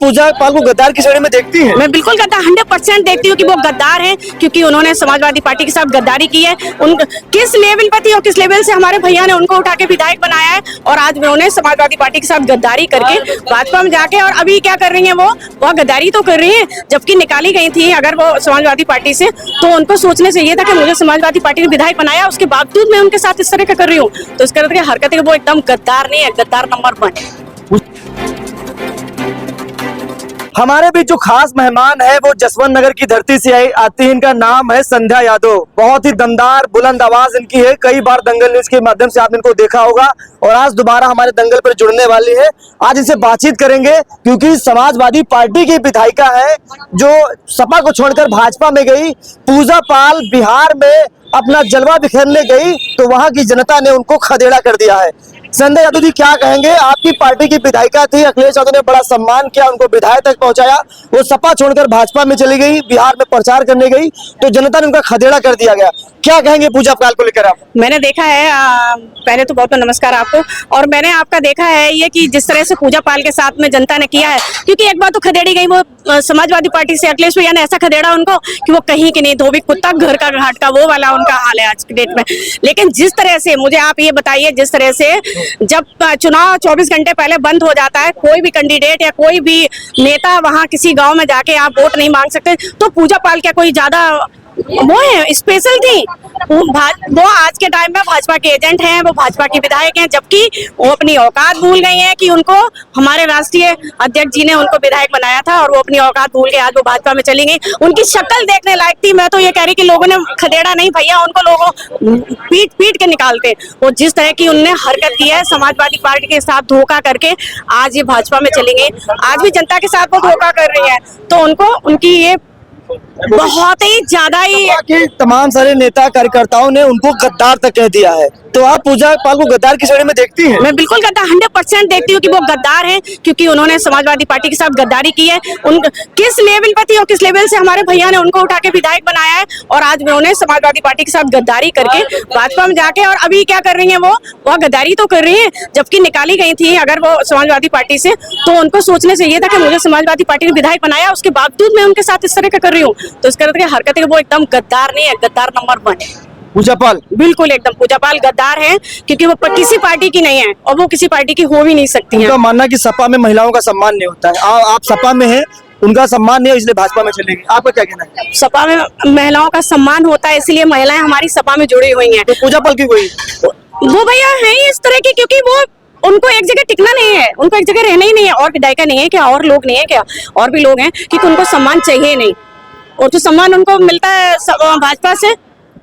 पूजा पाल को गद्दार की श्रेणी में देखती हैं? मैं बिल्कुल गद्दार 100% देखती हूँ कि वो गद्दार हैं, क्योंकि उन्होंने समाजवादी पार्टी के साथ गद्दारी की है। उन किस लेवल पर थी और किस लेवल से हमारे भैया ने उनको उठा के विधायक बनाया है, और आज उन्होंने समाजवादी पार्टी के साथ गद्दारी करके भाजपा में जाके, और अभी क्या कर रही है वो गद्दारी तो कर रही है, जबकि निकाली गई थी अगर वो समाजवादी पार्टी से, तो उनको सोचने चाहिए था कि मुझे समाजवादी पार्टी ने विधायक बनाया, उसके बावजूद मैं उनके साथ इस तरह का कर रही हूँ। तो इस तरह की हरकतें वो एकदम गद्दार नहीं है, गद्दार नंबर 1 है। हमारे बीच जो खास मेहमान है वो जसवंत नगर की धरती से आती है। इनका नाम है संध्या यादव। बहुत ही दमदार बुलंद आवाज इनकी है। कई बार दंगल न्यूज के माध्यम से आपने इनको देखा होगा, और आज दोबारा हमारे दंगल पर जुड़ने वाली है। आज इनसे बातचीत करेंगे, क्योंकि समाजवादी पार्टी की विधायिका है जो सपा को छोड़कर भाजपा में गई। पूजा पाल बिहार में अपना जलवा बिखेरने गई तो वहां की जनता ने उनको खदेड़ा कर दिया है। संध्या यादव जी, क्या कहेंगे? आपकी पार्टी की विधायिका थी, अखिलेश यादव ने बड़ा सम्मान किया, उनको विधायक तक पहुंचाया। वो सपा छोड़कर भाजपा में चली गई, बिहार में प्रचार करने गई तो जनता ने उनका खदेड़ा कर दिया गया। क्या कहेंगे पूजा पाल को लेकर आप? मैंने देखा है, पहले तो बहुत बहुत नमस्कार आपको, और मैंने आपका देखा है ये कि जिस तरह से पूजा पाल के साथ में जनता ने किया है, क्योंकि एक बार तो खदेड़ी गई वो समाजवादी पार्टी से। अखिलेश भैया ने ऐसा खदेड़ा उनको कि वो कहीं के नहीं, धोबी कुत्ता घर का घाट का, वो वाला उनका हाल है आज की डेट में। लेकिन जिस तरह से, मुझे आप ये बताइए, जिस तरह से जब चुनाव 24 घंटे पहले बंद हो जाता है, कोई भी कैंडिडेट या कोई भी नेता वहां किसी गांव में जाके आप वोट नहीं मांग सकते, तो पूजा पाल क्या कोई ज्यादा वो है स्पेशल थी? वो आज के टाइम में भाजपा के एजेंट हैं, वो भाजपा के विधायक हैं, जबकि वो अपनी औकात भूल गई हैं कि उनको हमारे राष्ट्रीय अध्यक्ष जी ने उनको विधायक बनाया था, और वो अपनी औकात भूल के आज वो भाजपा में चली गई। उनकी शक्ल देखने लायक थी। मैं तो ये कह रही कि लोगों ने खदेड़ा नहीं भैया, उनको लोगों पीट पीट के निकालते। वो जिस तरह की उनने हरकत की है समाजवादी पार्टी के साथ धोखा करके, आज ये भाजपा में चली गई। आज भी जनता के साथ वो धोखा कर रही है, तो उनको उनकी ये बहुत ही ज्यादा ही तमाम सारे नेता कार्यकर्ताओं ने उनको गद्दार तक कह दिया है। तो आप पूजा पाल को गद्दार की श्रेणी में देखती हैं? मैं बिल्कुल गद्दार 100% देखती हूँ कि वो गद्दार हैं, क्योंकि उन्होंने समाजवादी पार्टी के साथ गद्दारी की है। उन किस लेवल पर थी और किस लेवल से हमारे भैया ने उनको उठा के विधायक बनाया है, और आज उन्होंने समाजवादी पार्टी के साथ गद्दारी करके भाजपा में जाके, और अभी क्या कर रही है वो गद्दारी तो कर रही है, जबकि निकाली गई थी अगर वो समाजवादी पार्टी से, तो उनको सोचने चाहिए था कि मुझे समाजवादी पार्टी ने विधायक बनाया, उसके बावजूद मैं उनके साथ इस तरह का कर रही हूँ। तो इस तरह की हरकतें वो एकदम गद्दार नहीं है, गद्दार नंबर 1 है पूजा पाल। बिल्कुल एकदम पूजा पाल गद्दार है, क्योंकि वो किसी पार्टी की नहीं है, और वो किसी पार्टी की हो भी नहीं सकती है। उनका मानना कि सपा में महिलाओं का सम्मान नहीं होता है। आप सपा में हैं, उनका सम्मान नहीं है, इसलिए भाजपा में चलेगी। आपका क्या कहना है? सपा में महिलाओं का सम्मान होता है, इसलिए महिलाएं हमारी सपा में जुड़ी हुई हैं। तो पूजा पाल की कोई वो भैया है इस तरह की, क्योंकि वो उनको एक जगह टिकना नहीं है, उनको एक जगह रहना ही नहीं है। और विधायिका नहीं है क्या? और लोग नहीं है क्या? और भी लोग हैं, क्योंकि उनको सम्मान चाहिए नहीं, और जो सम्मान उनको मिलता है भाजपा से,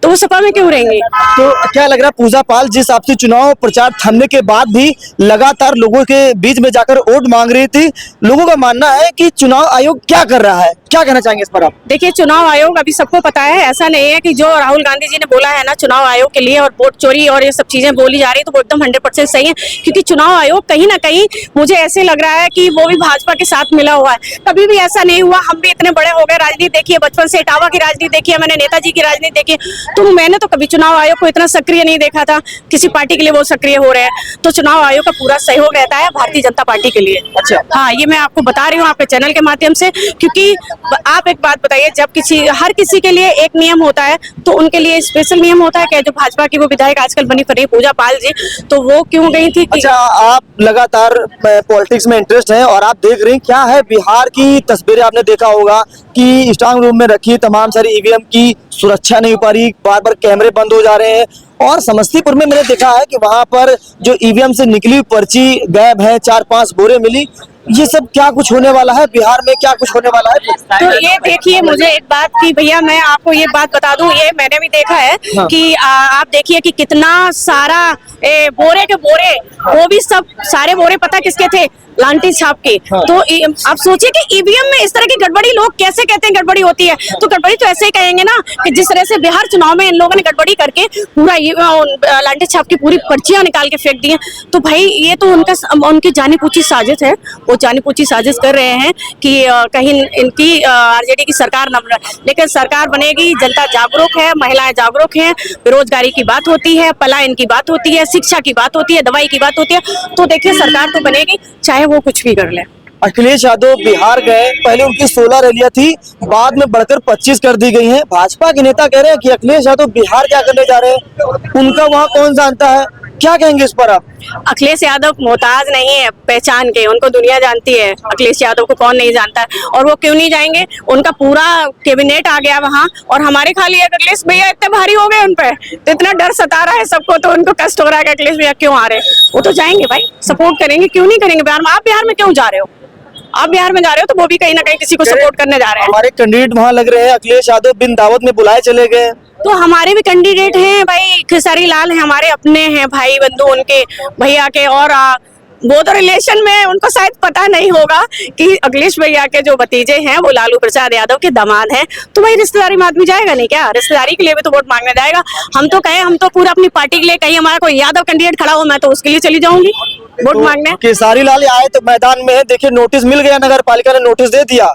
तो वो सपा में क्यों रहेंगे? तो क्या लग रहा है पूजा पाल जिस हिसाब से चुनाव प्रचार थमने के बाद भी लगातार लोगों के बीच में जाकर वोट मांग रही थी, लोगों का मानना है कि चुनाव आयोग क्या कर रहा है? क्या कहना चाहेंगे इस पर आप? देखिए, चुनाव आयोग अभी सबको पता है, ऐसा नहीं है कि जो राहुल गांधी जी ने बोला है ना चुनाव आयोग के लिए, और वोट चोरी और ये सब चीजें बोली जा रही है, तो वो एकदम 100% सही है। क्योंकि चुनाव आयोग कहीं ना कहीं मुझे ऐसे लग रहा है कि वो भी भाजपा के साथ मिला हुआ है। कभी भी ऐसा नहीं हुआ, हम भी इतने बड़े हो गए, राजनीति देखी है, बचपन से इटावा की राजनीति देखी है मैंने, नेताजी की राजनीति देखी है, तो मैंने तो कभी चुनाव आयोग को इतना सक्रिय नहीं देखा था किसी पार्टी के लिए वो सक्रिय हो रहे हैं। तो चुनाव आयोग का पूरा सहयोग रहता है भारतीय जनता पार्टी के लिए। अच्छा, हाँ, ये मैं आपको बता रही हूँ आपके चैनल के माध्यम से। क्योंकि आप एक बात बताइए, जब हर किसी के लिए एक नियम होता है, तो उनके लिए स्पेशल नियम होता है क्या? जो भाजपा की वो विधायक आजकल बनी फिर पूजा पाल जी, तो वो क्यों गई थी? अच्छा, आप लगातार पॉलिटिक्स में इंटरेस्ट है और आप देख रहे हैं क्या है बिहार की तस्वीरें। आपने देखा होगा कि स्ट्रांग रूम में रखी तमाम सारी ईवीएम की सुरक्षा नहीं हो पा रही, बार बार कैमरे बंद हो जा रहे हैं। और समस्तीपुर में मैंने देखा है कि वहां पर जो ईवीएम से निकली पर्ची गायब है, 4-5 बोरे मिली। ये सब क्या कुछ होने वाला है बिहार में? क्या कुछ होने वाला है? तो ये देखिए, मुझे एक बात की भैया, मैं आपको ये बात बता दूं, ये मैंने भी देखा है। हाँ। कि आप देखिए कि कितना सारा बोरे के बोरे, वो भी सब सारे बोरे पता किसके थे? लांटी छाप के। हाँ। तो आप सोचिए कि ईवीएम में इस तरह की गड़बड़ी लोग कैसे कहते हैं गड़बड़ी होती है? तो गड़बड़ी तो ऐसे ही कहेंगे ना कि जिस तरह से बिहार चुनाव में इन लोगों ने गड़बड़ी करके पूरा लांटी छाप की पूरी पर्चियां निकाल के फेंक दी हैं। तो भाई ये तो उनकी जानी पूछी साजिश है, वो जानी पूछी साजिश कर रहे हैं कि कहीं इनकी आरजेडी की सरकार न बने। लेकिन सरकार बनेगी, जनता जागरूक है, महिलाएं जागरूक हैं, बेरोजगारी की बात होती है, पलायन की बात होती है, शिक्षा की बात होती है, दवाई की बात होती है। तो देखिए सरकार तो बनेगी, चाहे वो कुछ भी कर ले। अखिलेश यादव बिहार गए, पहले उनकी 16 रैलियां थी, बाद में बढ़कर 25 कर दी गई हैं। भाजपा के नेता कह रहे हैं कि अखिलेश यादव बिहार क्या करने जा रहे हैं, उनका वहां कौन जानता है। क्या कहेंगे इस पर आप? अखिलेश यादव मोहताज नहीं है पहचान के, उनको दुनिया जानती है। अखिलेश यादव को कौन नहीं जानता है, और वो क्यों नहीं जाएंगे? उनका पूरा कैबिनेट आ गया वहां, और हमारे खाली अखिलेश भैया इतने भारी हो गए उन पे, तो इतना डर सता रहा है सबको, तो उनको कष्ट हो रहा है कि अखिलेश भैया क्यों आ रहे हैं। वो तो जाएंगे भाई, सपोर्ट करेंगे, क्यों नहीं करेंगे बिहार में। आप बिहार में क्यों जा रहे हो? आप बिहार में जा रहे हो तो वो भी कहीं ना कहीं किसी को सपोर्ट करने जा रहे हैं। हमारे कैंडिडेट वहां लग रहे हैं, अखिलेश यादव बिन दावत में बुलाए चले गए। तो हमारे भी कैंडिडेट हैं भाई, खेसारी लाल है, हमारे अपने हैं भाई बंधु उनके भैया के, और वो तो रिलेशन में, उनको शायद पता नहीं होगा कि अखिलेश भैया के जो भतीजे हैं वो लालू प्रसाद यादव के दामाद हैं। तो भाई रिश्तेदारी में आदमी जाएगा नहीं क्या? रिश्तेदारी के लिए भी तो वोट मांगने जाएगा। हम तो कहें, हम तो पूरा अपनी पार्टी के लिए, कहीं हमारा कोई यादव कैंडिडेट खड़ा हो, मैं तो उसके लिए चली जाऊंगी वोट मांगने। खेसारी लाल आए तो मैदान में है, देखिए नोटिस मिल गया, नगर पालिका ने नोटिस दे दिया।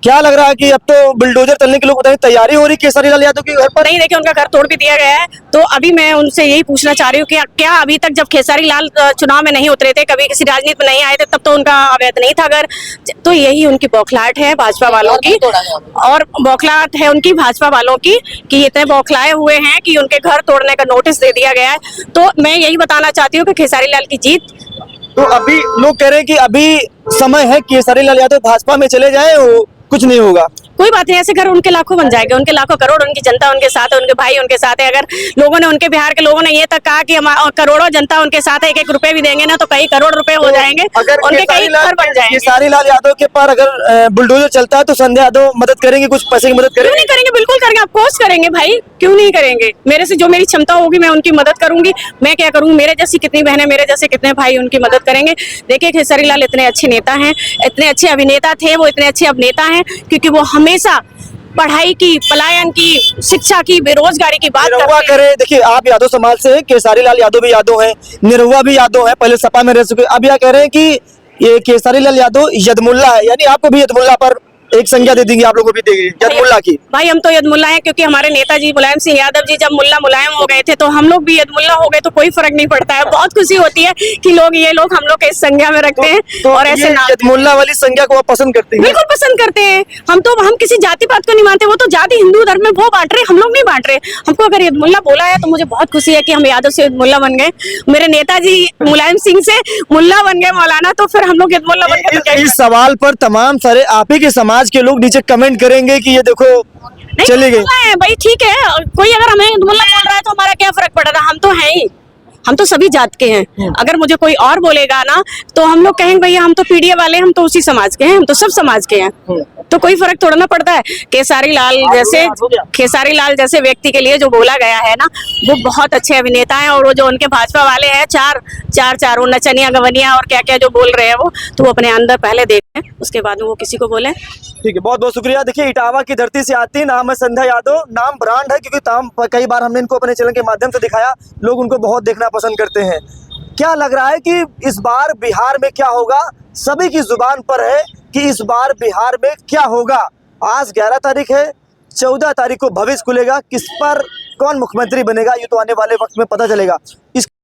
क्या लग रहा है कि अब तो बुलडोजर चलने के लोग तैयारी हो रही खेसारी लाल यादव के घर पर? नहीं, देखिए उनका घर तोड़ भी दिया गया है। तो अभी मैं उनसे यही पूछना चाह रही हूँ कि क्या अभी तक, जब खेसारी लाल चुनाव में नहीं उतरे थे, कभी किसी राजनीति में नहीं आए थे, तब तो उनका अवैध नहीं था घर। तो यही उनकी बौखलाहट है भाजपा वालों की, और बौखलाहट है उनकी भाजपा वालों की कि इतने बौखलाए हुए हैं कि उनके घर तोड़ने का नोटिस दे दिया गया है। तो मैं यही बताना चाहती हूँ कि खेसारी लाल की जीत। तो अभी लोग कह रहे हैं कि अभी समय है केसारी लाल यादव भाजपा में चले जाए, कुछ नहीं होगा। कोई बात नहीं, ऐसे घर उनके लाखों बन जाएंगे, उनके लाखों करोड़, उनकी जनता उनके साथ है, उनके भाई उनके साथ है। अगर लोगों ने, उनके बिहार के लोगों ने ये तक कहा कि करोड़ों जनता उनके साथ है, 1-1 रुपए भी देंगे ना तो कई करोड़ रुपए हो जाएंगे, उनके कई घर बन जाएंगे। केसारी लाल यादव के पर अगर बुलडोजर चलता है तो संध्या यादव मदद करेंगे, कुछ पैसे की मदद क्यों करेंगे? नहीं करेंगे? बिल्कुल करेंगे, ऑफ कोर्स करेंगे भाई, क्यों नहीं करेंगे। मेरे से जो मेरी क्षमता होगी मैं उनकी मदद करूंगी। मैं क्या करूंगी, मेरे जैसी कितनी बहनें, मेरे जैसे कितने भाई उनकी मदद करेंगे। देखिए खेसारी लाल इतने अच्छे नेता हैं, इतने अच्छे अभिनेता थे, वो इतने अच्छे अभिनेता हैं क्योंकि वो हमेशा पढ़ाई की, पलायन की, शिक्षा की, बेरोजगारी की बात निरहुआ करे। देखिए आप यादव समाज से, केसारी लाल यादव भी यादव हैं, निरहुआ भी यादव है, पहले सपा में रह चुके। अब यह कह रहे हैं कि ये केसारी लाल यादव यदमुल्ला है, यानी आपको भी यदमुल्ला पर एक संज्ञा दे देंगे, आप लोगों को भी देंगे यदमुल्ला की। भाई हम तो यदमुल्ला हैं, क्योंकि हमारे नेताजी मुलायम सिंह यादव जी जब मुल्ला मुलायम हो गए थे तो हम लोग भी यदमुल्ला हो गए, तो कोई फर्क नहीं पड़ता है। बहुत खुशी होती है कि ये लोग हम लोग के इस संज्ञा में रखते हैं। तो और ऐसे नाम, यदमुल्ला वाली संज्ञा को आप पसंद करते हैं? बिल्कुल पसंद करते हैं। हम किसी जाति पात को नहीं मानते, वो तो जाति हिंदू धर्म में वो बांट रहे, हम लोग नहीं बांट रहे। हमको अगर यदमुल्ला बोला है तो मुझे बहुत खुशी है कि हम यादव से यदमुल्ला बन गए, मेरे नेताजी मुलायम सिंह से मुल्ला बन गए मौलाना, तो फिर हम लोग यदमुल्ला बन गए। इस सवाल पर तमाम सारे आप ही के समाज के लोग नीचे कमेंट करेंगे कि ये देखो चले गए भाई। ठीक है, कोई अगर हमें यदमुल्ला बोल रहा है तो हमारा क्या फर्क पड़ रहा है, हम तो हैं ही, हम तो सभी जात के हैं। अगर मुझे कोई और बोलेगा ना तो हम लोग कहेंगे भैया हम तो पीडीए वाले हैं, हम तो उसी समाज के हैं, हम तो सब समाज के हैं, तो कोई फर्क थोड़ा ना पड़ता है। खेसारी लाल जैसे व्यक्ति के लिए जो बोला गया है ना, वो बहुत अच्छे अभिनेता हैं, और वो जो उनके भाजपा वाले हैं चार नचनिया गवनिया और क्या क्या जो बोल रहे हैं वो, तो वो अपने अंदर पहले देखें, उसके बाद में वो किसी को बोले। ठीक है, बहुत बहुत शुक्रिया। देखिए इटावा की धरती से आती, नाम है संध्या यादव, नाम ब्रांड है क्योंकि कई बार हमने इनको अपने चैनल के माध्यम से दिखाया, लोग उनको बहुत देखना पसंद करते हैं। क्या लग रहा है कि इस बार बिहार में क्या होगा? सभी की जुबान पर है कि इस बार बिहार में क्या होगा। आज 11 तारीख है, 14 तारीख को भविष्य खुलेगा, किस पर कौन मुख्यमंत्री बनेगा ये तो आने वाले वक्त में पता चलेगा। इस